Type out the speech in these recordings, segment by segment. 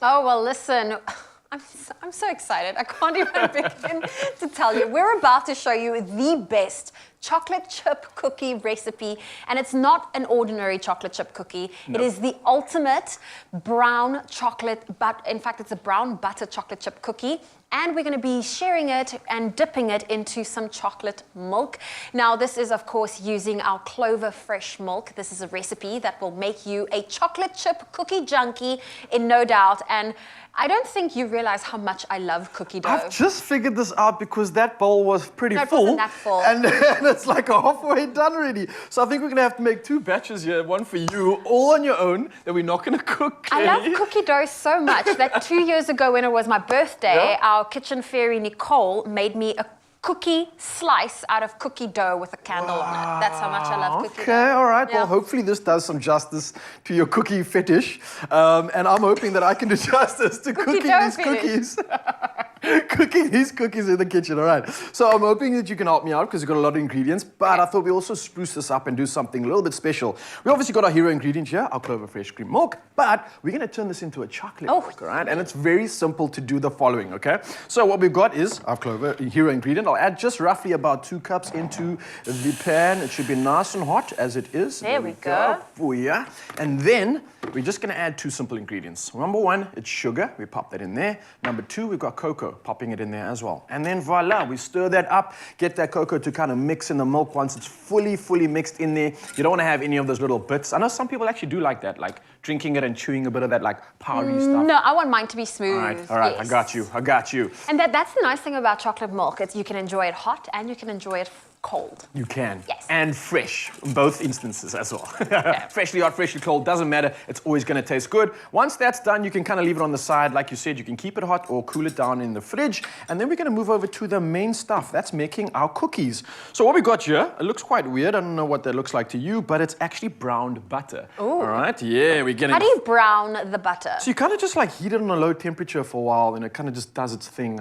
Oh, well, listen, I'm so excited. I can't even begin to tell you. We're about to show you the best chocolate chip cookie recipe, and it's not an ordinary chocolate chip cookie. It is the ultimate brown chocolate, but in fact, it's a brown butter chocolate chip cookie. And we're going to be sharing it and dipping it into some chocolate milk. Now, this is, of course, using our Clover fresh milk. This is a recipe that will make you a chocolate chip cookie junkie in no doubt. And I don't think you realize how much I love cookie dough. I've just figured this out because that bowl was pretty No, it full. wasn't that full. And it's like halfway done already. So I think we're going to have to make 2 batches here, one for you, all on your own, that we're not going to cook. I love cookie dough so much that 2 years ago when it was my birthday, our kitchen fairy Nicole made me a cookie slice out of cookie dough with a candle on it. That's how much I love cookie dough. Okay, all right. Yeah. Well, hopefully this does some justice to your cookie fetish. And I'm hoping that I can do justice to cooking these cookies. Cooking these cookies in the kitchen, all right. So I'm hoping that you can help me out because we've got a lot of ingredients, but I thought we also spruce this up and do something a little bit special. We obviously got our hero ingredient here, our Clover fresh cream milk, but we're going to turn this into a chocolate milk, all right? And it's very simple to do the following, okay? So what we've got is our Clover hero ingredient. I'll add just roughly about 2 cups into the pan. It should be nice and hot as it is. There we go. Oh, yeah. And then we're just going to add 2 simple ingredients. Number 1, it's sugar. We pop that in there. Number 2, we've got cocoa, popping it in there as well. And then voila, we stir that up, get that cocoa to kind of mix in the milk once it's fully mixed in there. You don't want to have any of those little bits. I know some people actually do like that, like drinking it and chewing a bit of that like powdery stuff. No, I want mine to be smooth. All right, yes. I got you. And that's the nice thing about chocolate milk. It's you can enjoy it hot and you can enjoy it cold. You can. Yes. And fresh, in both instances as well. Freshly hot, freshly cold, doesn't matter. It's always going to taste good. Once that's done, you can kind of leave it on the side. Like you said, you can keep it hot or cool it down in the fridge. And then we're going to move over to the main stuff. That's making our cookies. So what we got here, it looks quite weird. I don't know what that looks like to you, but it's actually browned butter. Ooh. All right? Yeah, we're getting... How do you brown the butter? So you kind of just like heat it on a low temperature for a while and it kind of just does its thing.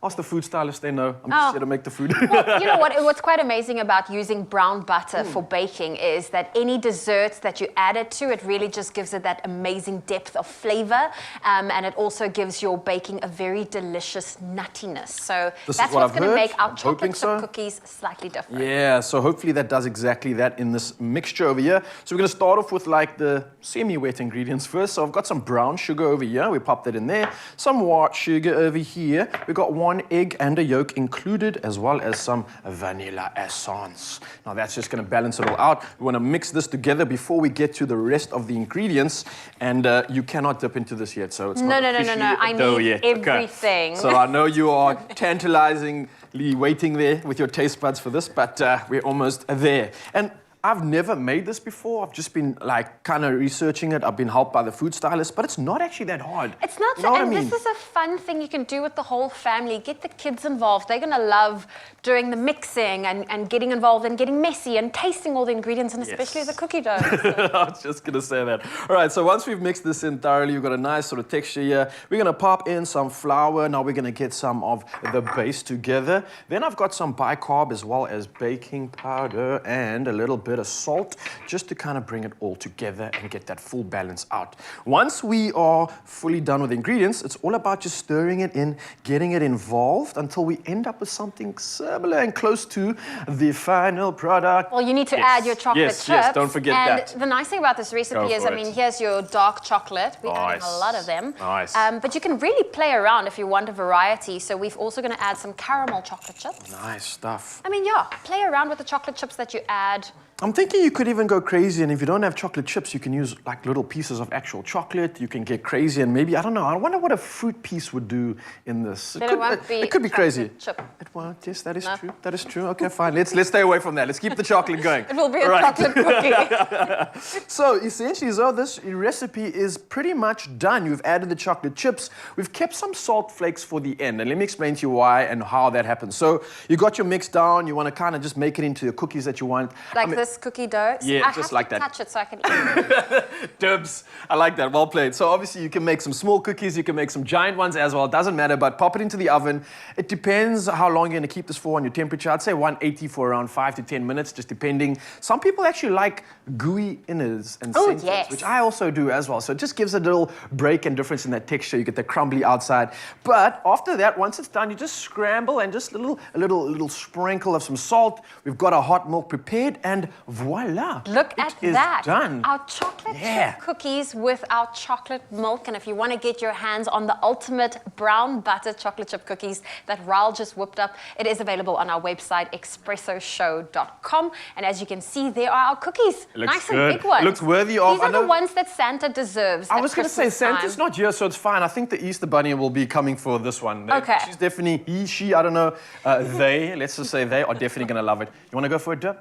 Ask the food stylist, they know. I'm just here to make the food. Well, you know what? What's quite amazing about using brown butter for baking is that any desserts that you add it to, it really just gives it that amazing depth of flavor. And it also gives your baking a very delicious nuttiness. So that's what's going to make our chocolate chip cookies slightly different. Yeah, so hopefully that does exactly that in this mixture over here. So we're going to start off with like the semi-wet ingredients first. So I've got some brown sugar over here. We pop that in there. Some white sugar over here. We've got 1 egg and a yolk included, as well as some vanilla essence. Now that's just going to balance it all out. We want to mix this together before we get to the rest of the ingredients, and you cannot dip into this yet, so it's not officially I dough need yet. everything. Okay. So I know you are tantalizingly waiting there with your taste buds for this, but we're almost there. And I've never made this before. I've just been like kind of researching it. I've been helped by the food stylist, but it's not actually that hard. It's not, and this is a fun thing you can do with the whole family. Get the kids involved. They're going to love doing the mixing and getting involved and getting messy and tasting all the ingredients, and especially the cookie dough. So. I was just going to say that. All right, so once we've mixed this in thoroughly, we've got a nice sort of texture here. We're going to pop in some flour. Now we're going to get some of the base together. Then I've got some bicarb as well as baking powder and a little bit of salt, just to kind of bring it all together and get that full balance out. Once we are fully done with the ingredients, it's all about just stirring it in, getting it involved until we end up with something similar and close to the final product. Well, you need to add your chocolate chips. Yes, don't forget that. And the nice thing about this recipe is, I mean, here's your dark chocolate. We're adding a lot of them. Nice. But you can really play around if you want a variety. So we've also going to add some caramel chocolate chips. Nice stuff. I mean, yeah, play around with the chocolate chips that you add. I'm thinking you could even go crazy, and if you don't have chocolate chips, you can use like little pieces of actual chocolate. You can get crazy, and maybe, I don't know, I wonder what a fruit piece would do in this. It could be crazy. Chip. It won't, yes, that is true. That is true. Okay, fine. Let's stay away from that. Let's keep the chocolate going. It will be a chocolate cookie. So essentially, Zoe, this recipe is pretty much done. You've added the chocolate chips. We've kept some salt flakes for the end, and let me explain to you why and how that happens. So you got your mix down. You want to kind of just make it into the cookies that you want. Like this this cookie dough. Yeah, I just have like to that. touch it so I can eat. Dibs. I like that. Well played. So obviously you can make some small cookies, you can make some giant ones as well. It doesn't matter, but pop it into the oven. It depends how long you're going to keep this for on your temperature. I'd say 180 for around 5 to 10 minutes, just depending. Some people actually like gooey innards and centers, yes. which I also do as well. So it just gives a little break and difference in that texture. You get the crumbly outside. But after that, once it's done, you just scramble and just a little sprinkle of some salt. We've got our hot milk prepared, and voila. Look at that. Done. Our chocolate chip cookies with our chocolate milk. And if you want to get your hands on the ultimate brown butter chocolate chip cookies that Raul just whipped up, it is available on our website, expressoshow.com. And as you can see, there are our cookies. It looks nice good. and big ones. It looks worthy of. These are the ones that Santa deserves. I was going to say, Santa's not here, so it's fine. I think the Easter Bunny will be coming for this one. Okay. She's definitely, he, she, I don't know. They, let's just say they are definitely going to love it. You want to go for a dip?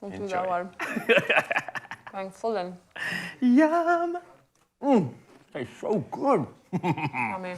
We'll do that one. Going full in. Yum. It's so good. Yummy.